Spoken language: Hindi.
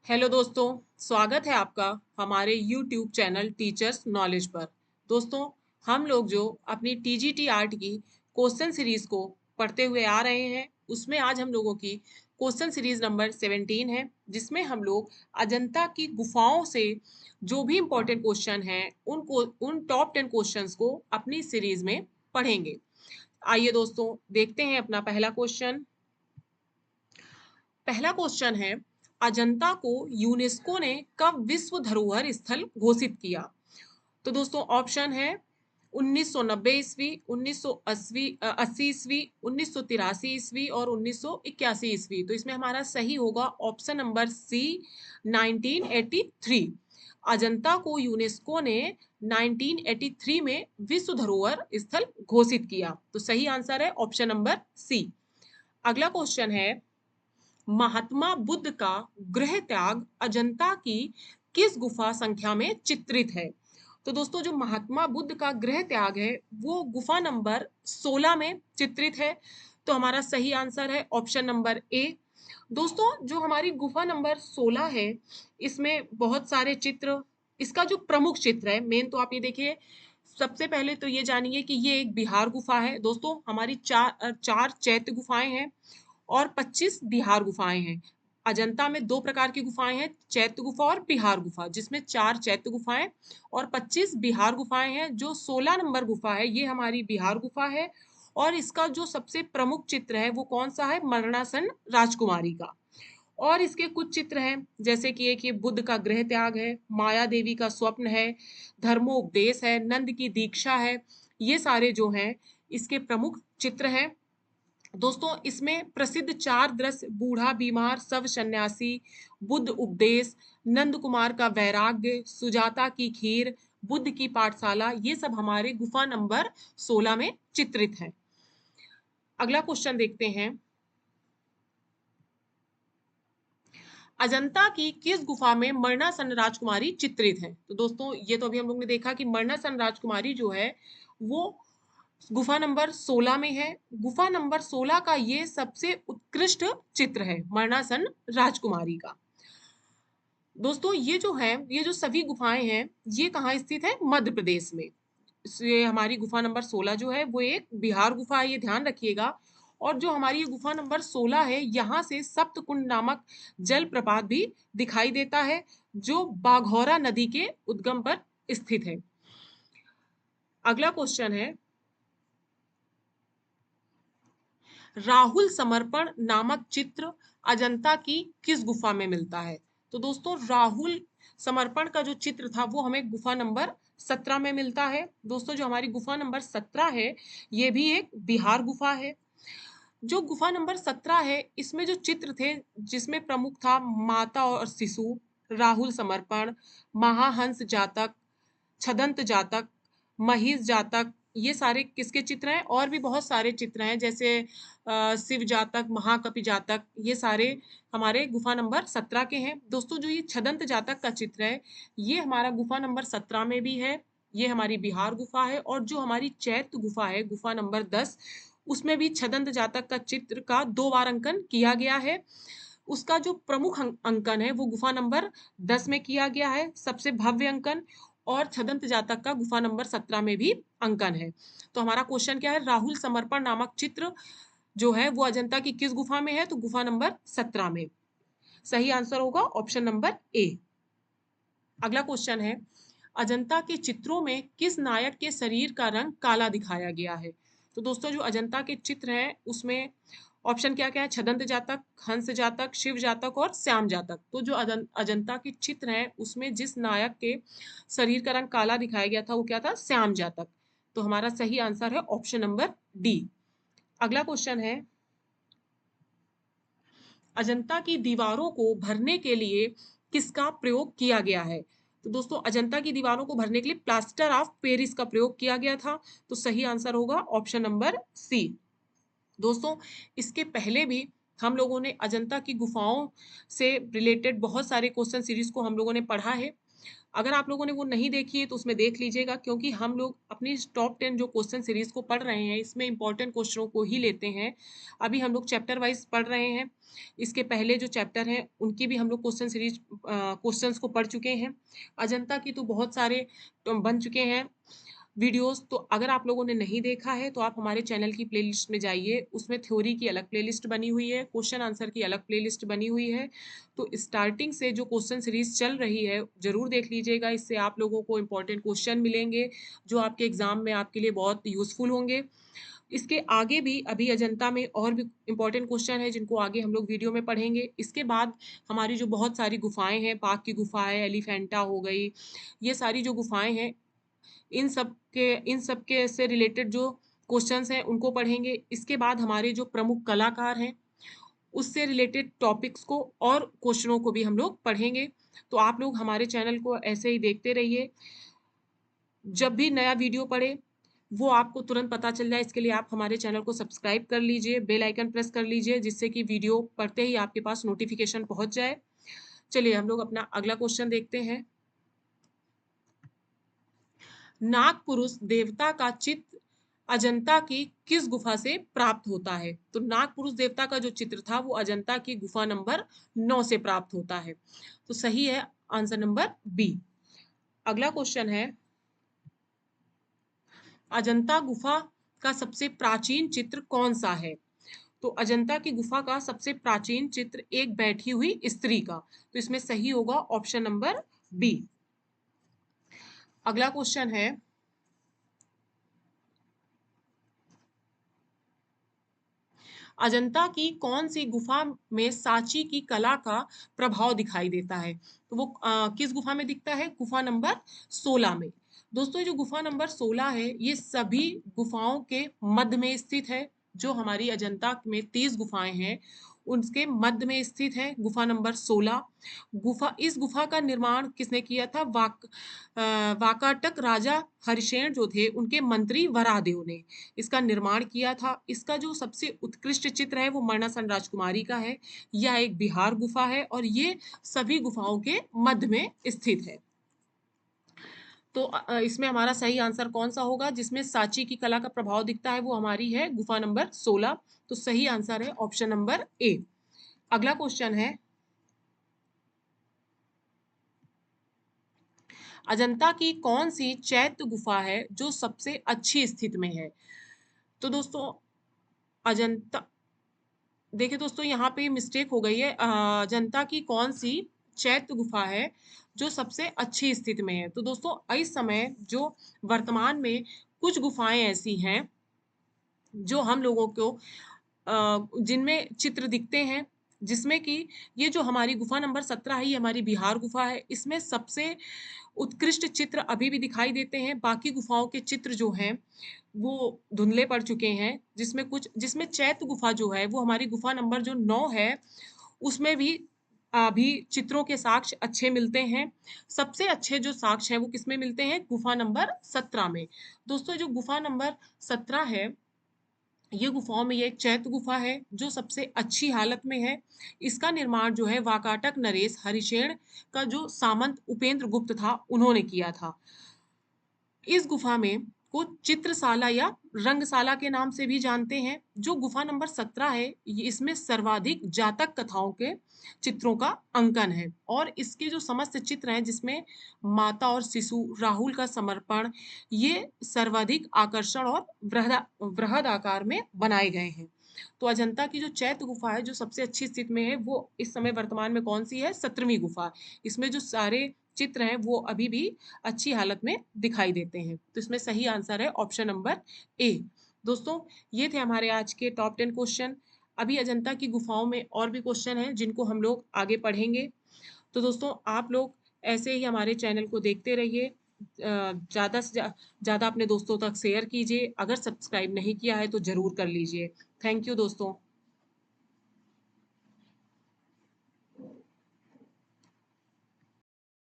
हेलो दोस्तों, स्वागत है आपका हमारे YouTube चैनल टीचर्स नॉलेज पर। दोस्तों, हम लोग जो अपनी टीजीटी आर्ट की क्वेश्चन सीरीज को पढ़ते हुए आ रहे हैं, उसमें आज हम लोगों की क्वेश्चन सीरीज नंबर 17 है, जिसमें हम लोग अजंता की गुफाओं से जो भी इम्पोर्टेंट क्वेश्चन हैं, उन टॉप 10 क्वेश्चंस को अपनी सीरीज में पढ़ेंगे। आइए दोस्तों, देखते हैं अपना पहला क्वेश्चन। पहला क्वेश्चन है, अजंता को यूनेस्को ने कब विश्व धरोहर स्थल घोषित किया? तो दोस्तों ऑप्शन है 1990 ईस्वी, 1980 ईस्वी, 1983 ईस्वी और 1981 ईस्वी। तो इसमें हमारा सही होगा ऑप्शन नंबर सी, 1983। अजंता को यूनेस्को ने 1983 में विश्व धरोहर स्थल घोषित किया। तो सही आंसर है ऑप्शन नंबर सी। अगला क्वेश्चन है, महात्मा बुद्ध का गृह त्याग अजंता की किस गुफा संख्या में चित्रित है? तो दोस्तों जो महात्मा बुद्ध का गृह त्याग है वो गुफा नंबर 16 में चित्रित है। तो हमारा सही आंसर है ऑप्शन नंबर ए। दोस्तों जो हमारी गुफा नंबर 16 है, इसमें बहुत सारे चित्र, इसका जो प्रमुख चित्र है मेन, तो आप ये देखिए। सबसे पहले तो ये जानिए कि ये एक बिहार गुफा है। दोस्तों हमारी चार चैत्य गुफाएं हैं और 25 बिहार गुफाएं हैं। अजंता में दो प्रकार की गुफाएं हैं, चैत्य गुफा और बिहार गुफा, जिसमें 4 चैत्य गुफाएं और 25 बिहार गुफाएं हैं। जो 16 नंबर गुफा है ये हमारी बिहार गुफा है और इसका जो सबसे प्रमुख चित्र है वो कौन सा है? मरणासन राजकुमारी का। और इसके कुछ चित्र हैं, जैसे कि एक ये बुद्ध का गृह त्याग है, माया देवी का स्वप्न है, धर्मोपदेश है, नंद की दीक्षा है। ये सारे जो हैं इसके प्रमुख चित्र हैं। दोस्तों इसमें प्रसिद्ध 4 दृश्य, बूढ़ा बीमार सब सन्यासी, बुद्ध उपदेश, नंद कुमार का वैराग्य, सुजाता की खीर, बुद्ध की पाठशाला, ये सब हमारे गुफा नंबर 16 में चित्रित है। अगला क्वेश्चन देखते हैं, अजंता की किस गुफा में मरणासन राजकुमारी चित्रित है? तो दोस्तों ये तो अभी हम लोग ने देखा कि मरणासन राजकुमारी जो है वो गुफा नंबर 16 में है। गुफा नंबर 16 का ये सबसे उत्कृष्ट चित्र है, मरणासन राजकुमारी का। दोस्तों ये जो है, ये जो सभी गुफाएं हैं, ये कहाँ स्थित है? मध्य प्रदेश में। ये हमारी गुफा नंबर 16 जो है वो एक बिहार गुफा है, ये ध्यान रखिएगा। और जो हमारी ये गुफा नंबर 16 है, यहाँ से सप्तकुंड नामक जलप्रपात भी दिखाई देता है, जो बाघौरा नदी के उद्गम पर स्थित है। अगला क्वेश्चन है, राहुल समर्पण नामक चित्र अजंता की किस गुफा में मिलता है? तो दोस्तों राहुल समर्पण का जो चित्र था वो हमें गुफा नंबर 17 में मिलता है। दोस्तों जो हमारी गुफा नंबर 17 है ये भी एक बिहार गुफा है। जो गुफा नंबर 17 है इसमें जो चित्र थे, जिसमें प्रमुख था माता और शिशु, राहुल समर्पण, महाहंस जातक, छदंत जातक, महिष जातक, ये सारे किसके चित्र हैं? और भी बहुत सारे चित्र हैं, जैसे शिव जातक, महाकपि जातक, ये सारे हमारे गुफा नंबर 17 के हैं। दोस्तों जो ये छदंत जातक का चित्र है ये हमारा गुफा नंबर 17 में भी है, ये हमारी बिहार गुफा है। और जो हमारी चैत्य गुफा है गुफा नंबर 10, उसमें भी छदंत जातक का चित्र का 2 बार अंकन किया गया है। उसका जो प्रमुख अंकन है वो गुफा नंबर 10 में किया गया है, सबसे भव्य अंकन। और छदंत जातक का गुफा नंबर 17 में भी अंकन है। तो हमारा क्वेश्चन क्या है? राहुल समर्पण नामक चित्र जो है वो अजंता की किस गुफा में है? तो गुफा नंबर 17 में। सही आंसर होगा ऑप्शन नंबर ए। अगला क्वेश्चन है, अजंता के चित्रों में किस नायक के शरीर का रंग काला दिखाया गया है? तो दोस्तों जो अजंता के चित्र हैं उसमें ऑप्शन क्या क्या है? छदंत जातक, हंस जातक, शिव जातक और श्याम जातक। तो जो अजंता के चित्र हैं उसमें जिस नायक के शरीर का रंग काला दिखाया गया था वो क्या था? श्याम जातक। तो हमारा सही आंसर है ऑप्शन नंबर डी। अगला क्वेश्चन है, अजंता की दीवारों को भरने के लिए किसका प्रयोग किया गया है? तो दोस्तों अजंता की दीवारों को भरने के लिए प्लास्टर ऑफ पेरिस का प्रयोग किया गया था। तो सही आंसर होगा ऑप्शन नंबर सी। दोस्तों इसके पहले भी हम लोगों ने अजंता की गुफाओं से रिलेटेड बहुत सारे क्वेश्चन सीरीज को हम लोगों ने पढ़ा है। अगर आप लोगों ने वो नहीं देखी है तो उसमें देख लीजिएगा, क्योंकि हम लोग अपनी टॉप 10 जो क्वेश्चन सीरीज को पढ़ रहे हैं इसमें इंपॉर्टेंट क्वेश्चनों को ही लेते हैं। अभी हम लोग चैप्टर वाइज पढ़ रहे हैं। इसके पहले जो चैप्टर हैं उनकी भी हम लोग क्वेश्चन सीरीज क्वेश्चंस को पढ़ चुके हैं। अजंता की तो बहुत सारे बन चुके हैं वीडियोस। तो अगर आप लोगों ने नहीं देखा है तो आप हमारे चैनल की प्लेलिस्ट में जाइए, उसमें थ्योरी की अलग प्लेलिस्ट बनी हुई है, क्वेश्चन आंसर की अलग प्लेलिस्ट बनी हुई है। तो स्टार्टिंग से जो क्वेश्चन सीरीज चल रही है जरूर देख लीजिएगा, इससे आप लोगों को इंपॉर्टेंट क्वेश्चन मिलेंगे जो आपके एग्जाम में आपके लिए बहुत यूजफुल होंगे। इसके आगे भी अभी अजंता में और भी इंपॉर्टेंट क्वेश्चन है जिनको आगे हम लोग वीडियो में पढ़ेंगे। इसके बाद हमारी जो बहुत सारी गुफाएं हैं, पाक की गुफा है, एलिफेंटा हो गई, ये सारी जो गुफाएं हैं इन सब के से रिलेटेड जो क्वेश्चंस हैं उनको पढ़ेंगे। इसके बाद हमारे जो प्रमुख कलाकार हैं उससे रिलेटेड टॉपिक्स को और क्वेश्चनों को भी हम लोग पढ़ेंगे। तो आप लोग हमारे चैनल को ऐसे ही देखते रहिए, जब भी नया वीडियो पड़े वो आपको तुरंत पता चल जाए। इसके लिए आप हमारे चैनल को सब्सक्राइब कर लीजिए, बेल आइकन प्रेस कर लीजिए, जिससे कि वीडियो पढ़ते ही आपके पास नोटिफिकेशन पहुंच जाए। चलिए हम लोग अपना अगला क्वेश्चन देखते हैं। नाग पुरुष देवता का चित्र अजंता की किस गुफा से प्राप्त होता है? तो नाग पुरुष देवता का जो चित्र था वो अजंता की गुफा नंबर 9 से प्राप्त होता है। तो सही है आंसर नंबर बी। अगला क्वेश्चन है, अजंता गुफा का सबसे प्राचीन चित्र कौन सा है? तो अजंता की गुफा का सबसे प्राचीन चित्र एक बैठी हुई स्त्री का। तो इसमें सही होगा ऑप्शन नंबर बी। अगला क्वेश्चन है, अजंता की कौन सी गुफा में सांची की कला का प्रभाव दिखाई देता है? तो वो किस गुफा में दिखता है? गुफा नंबर 16 में। दोस्तों जो गुफा नंबर 16 है ये सभी गुफाओं के मध्य में स्थित है। जो हमारी अजंता में 30 गुफाएं हैं उनके मध्य में स्थित है गुफा नंबर 16। इस गुफा का निर्माण किसने किया था? वाकाटक राजा हरिशेन जो थे उनके मंत्री वराहदेव ने इसका निर्माण किया था। इसका जो सबसे उत्कृष्ट चित्र है वो मरणासन राजकुमारी का है। यह एक बिहार गुफा है और ये सभी गुफाओं के मध्य में स्थित है। तो इसमें हमारा सही आंसर कौन सा होगा? जिसमें सांची की कला का प्रभाव दिखता है वो हमारी है गुफा नंबर 16। तो सही आंसर है ऑप्शन नंबर ए। अगला क्वेश्चन है, अजंता की कौन सी चैत्य गुफा है जो सबसे अच्छी स्थिति में है? तो दोस्तों अजंता, देखिए दोस्तों यहाँ पे मिस्टेक हो गई है। जनता की कौन सी चैत्य गुफा है जो सबसे अच्छी स्थिति में है? तो दोस्तों इस समय जो वर्तमान में कुछ गुफाएं ऐसी हैं जो हम लोगों को जिनमें चित्र दिखते हैं, जिसमें कि ये जो हमारी गुफा नंबर 17 है ये हमारी बिहार गुफा है। इसमें सबसे उत्कृष्ट चित्र अभी भी दिखाई देते हैं। बाकी गुफाओं के चित्र जो हैं वो धुंधले पड़ चुके हैं। जिसमें चैत्य गुफा जो है वो हमारी गुफा नंबर जो 9 है उसमें भी अभी चित्रों के साक्ष्य अच्छे मिलते हैं। सबसे अच्छे जो साक्ष्य हैं वो किसमें मिलते हैं? गुफा नंबर 17 में। दोस्तों जो गुफा नंबर 17 है ये गुफाओं में ये एक चैत्य गुफा है जो सबसे अच्छी हालत में है। इसका निर्माण जो है वाकाटक नरेश हरिशेन का जो सामंत उपेंद्र गुप्त था उन्होंने किया था। इस गुफा में को चित्रशाला या रंगशाला के नाम से भी जानते हैं। जो गुफा नंबर 17 है इसमें सर्वाधिक जातक कथाओं के चित्रों का अंकन है और इसके जो समस्त चित्र हैं जिसमें माता और शिशु राहुल का समर्पण ये सर्वाधिक आकर्षण और वृहद आकार में बनाए गए हैं। तो अजंता की जो चैत्य गुफा है जो सबसे अच्छी स्थिति में है वो इस समय वर्तमान में कौन सी है? 17वीं गुफा। इसमें जो सारे चित्र हैं वो अभी भी अच्छी हालत में दिखाई देते हैं। तो इसमें सही आंसर है ऑप्शन नंबर ए। दोस्तों ये थे हमारे आज के टॉप 10 क्वेश्चन। अभी अजंता की गुफाओं में और भी क्वेश्चन हैं जिनको हम लोग आगे पढ़ेंगे। तो दोस्तों आप लोग ऐसे ही हमारे चैनल को देखते रहिए, ज़्यादा से ज़्यादा अपने दोस्तों तक शेयर कीजिए। अगर सब्सक्राइब नहीं किया है तो ज़रूर कर लीजिए। थैंक यू दोस्तों।